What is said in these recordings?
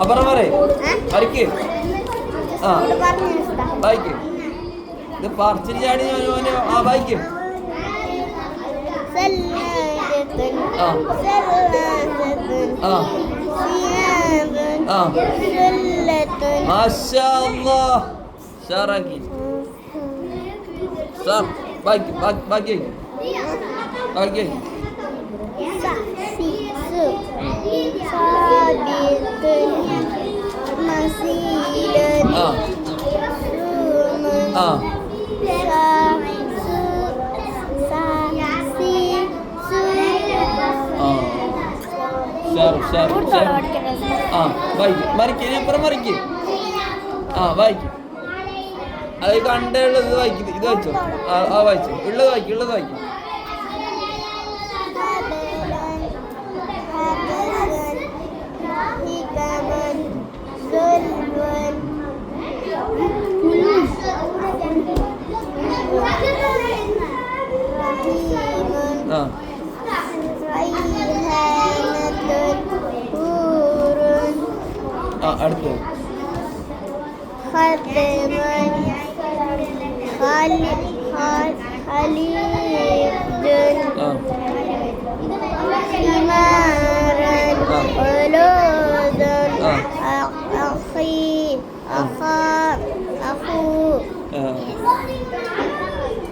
അപ്പറ പറയേ വരയ്ക്ക്. വായിക്ക്. ഇത് പറച്ചിൽ ചാടി വായിക്കും. വായിക്കും. അത് കണ്ടുള്ളത് വായിക്കും. ഇത് വായിച്ചോ. വായിച്ചു. ഉള്ളത് വായിക്കും. ഉള്ളത് വായിക്കും. അടുത്ത്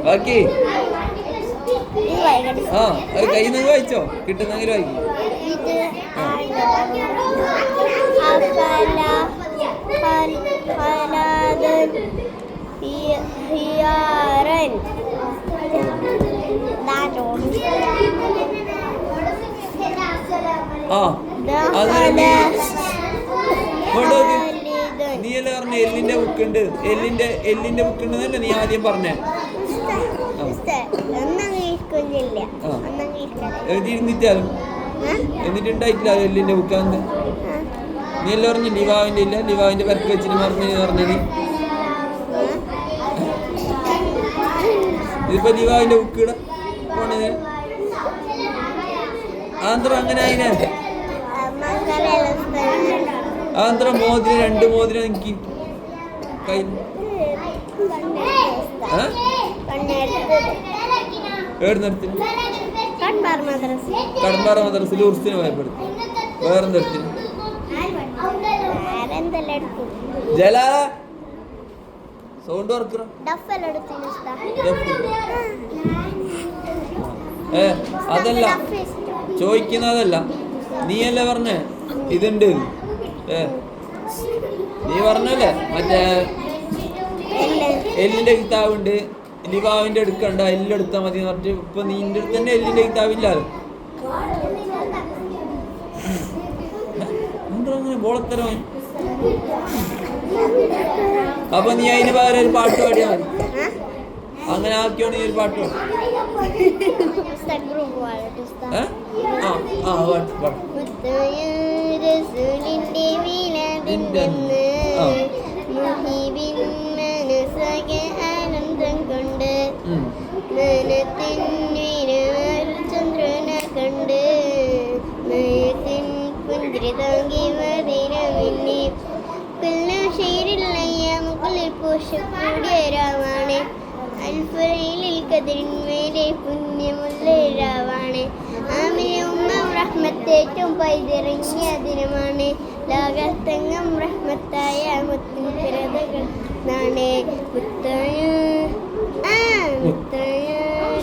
ബാക്കി കയ്യിൽ നിന്ന് വായിച്ചോ. കിട്ടുന്നെങ്കിൽ വായിക്കും. നീ അല്ലേ പറഞ്ഞ എല്ലിന്റെ ബുക്കുണ്ട്. എല്ലിന്റെ ബുക്കുണ്ടെന്നല്ലേ നീ ആദ്യം പറഞ്ഞേ. എഴുതിയിരുന്നിട്ടാലും എന്നിട്ടുണ്ടായിട്ടില്ല എല്ലിന്റെ ബുക്കാന്ന്. നീ എല്ലാം പറഞ്ഞു ലിവാവിന്റെ ഇല്ല. ലിവാവിന്റെ വരക്ക് വെച്ചിട്ട് മറന്നു പറഞ്ഞത്. ഇതിപ്പോ ലിവാവിന്റെ ബുക്ക് ഇട പോണത്. ആന്ധ്ര അങ്ങനെ അതിനെ ആന്ധ്ര മോതിരം 2 മോതിരം എനിക്ക് കൈ ഏടുന്നിടത്തിന് കടമ്പാറ മദ്രസയിൽ ഉറുസിന് ഭയപ്പെടുത്തി. വേറെന്തെടുത്തിന് ജലാ സൗണ്ട് ഓർക്കണം. അതല്ല ചോദിക്കുന്നതല്ല. നീയല്ലേ പറഞ്ഞേ ഇതുണ്ട്. നീ പറഞ്ഞല്ലേ മറ്റേ എല്ലിന്റെ കിതാബുണ്ട്. ലിവാവിന്റെ എടുക്കണ്ട, എല്ലെടുത്താൽ മതി എന്ന് പറഞ്ഞിട്ട് ഇപ്പൊ നിന്റെ അടുത്ത് തന്നെ എല്ലിന്റെ കിതാബില്ലാതെ അങ്ങനെ ബോളത്തരമായി. അപ്പൊ നീ അതിന് പകരം ഒരു പാട്ട് പാടിയാ മതി. അങ്ങനെ ആക്കിയോണ്ട് നീ ഒരു പാട്ട് പാടും. ചന്ദ്രനെ കണ്ട് താങ്കി മദീനമിന്നി പിള്ളശ്ശേരില്ലയ്യ മുകളിൽ പോഷക്കൂടിയ രാവാണ്. അൽഫറയിലിൽ കതിരിന്മേലെ പുണ്യമുള്ള രാവാണ്. ആമിന ഉമ്മ റഹ്മത്തേറ്റവും പൈതിറങ്ങിയ ദിനമാണ്. ലോകത്തങ്ങം റഹ്മത്തായ മുത്തിൻ പിറതകൾ നാണ്. മുത്തായ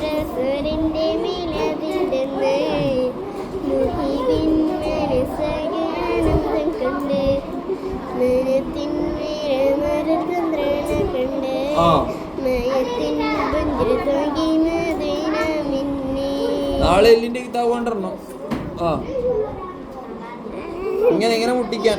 റസൂലിന്റെ മീലാദിണ്ടെന്ന് മുഹീബിൻ മനസ്സാകെ കണ്ട് മനത്തിൻ മരചന്ദ്രനെ കണ്ട് മയത്തിൻ ബഞ്ചിര തോകി മദീന മിന്നി. നാളെ എല്ലിന്റെ കിതാബ് കൊണ്ടിരണം. ഇങ്ങനെ മുട്ടിക്കാൻ.